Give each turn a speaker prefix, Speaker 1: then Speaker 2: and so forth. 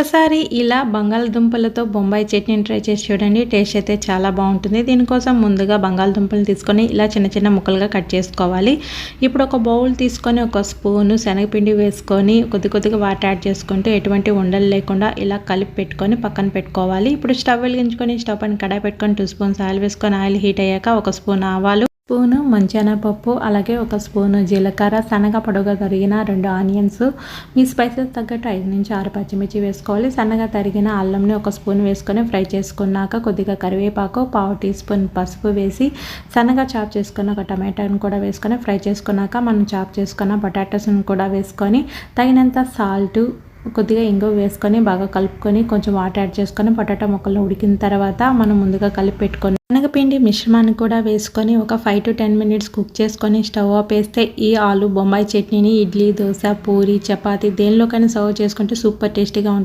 Speaker 1: ఒకసారి ఇలా బంగాళదుంపలతో బొంబాయి చట్నీని ట్రై చేసి చూడండి. టేస్ట్ అయితే చాలా బాగుంటుంది. దీనికోసం ముందుగా బంగాళదుంపలు తీసుకొని ఇలా చిన్న చిన్న ముక్కలుగా కట్ చేసుకోవాలి. ఇప్పుడు ఒక బౌల్ తీసుకొని ఒక స్పూను శనగపిండి వేసుకొని కొద్దిగా వాటర్ యాడ్ చేసుకుంటూ ఎటువంటి ఉండలు లేకుండా ఇలా కలిపి పెట్టుకొని పక్కన పెట్టుకోవాలి. ఇప్పుడు స్టవ్ వెలిగించుకొని స్టవ్ పైన కడాయి పెట్టుకొని 2 స్పూన్స్ ఆయిల్ వేసుకొని ఆయిల్ హీట్ అయ్యాక ఒక స్పూన్ ఆవాలు, స్పూను మంచెనపప్పు, అలాగే ఒక స్పూను జీలకర్ర, సన్నగా పొడవుగా తరిగిన 2 ఆనియన్స్, మీ స్పైసెస్ తగ్గట్టు 5 నుంచి 6 పచ్చిమిర్చి వేసుకోవాలి. సన్నగా తరిగిన అల్లంని ఒక స్పూన్ వేసుకొని ఫ్రై చేసుకున్నాక కొద్దిగా కరివేపాకు, 1/2 టీ స్పూన్ పసుపు వేసి సన్నగా చాప్ చేసుకున్న ఒక టమాటాను కూడా వేసుకొని ఫ్రై చేసుకున్నాక మనం చాప్ చేసుకున్న పొటాటోస్ని కూడా వేసుకొని తగినంత సాల్టు, కొద్దిగా ఇంగువ వేసుకొని బాగా కలుపుకొని కొంచెం వాటర్ యాడ్ చేసుకొని పొటాటో ముక్కలు ఉడికిన తర్వాత మనం ముందుగా కలిపి పెట్టుకొని శనగపిండి మిశ్రమాన్ని కూడా వేసుకొని ఒక 5 to 10 మినిట్స్ కుక్ చేసుకొని స్టవ్ ఆపేస్తే ఈ ఆలు బొంబాయి చట్నీని ఇడ్లీ, దోశ, పూరి, చపాతీ దేనిలోకైనా సర్వ్ చేసుకుంటే సూపర్ టేస్టీగా ఉంటుంది.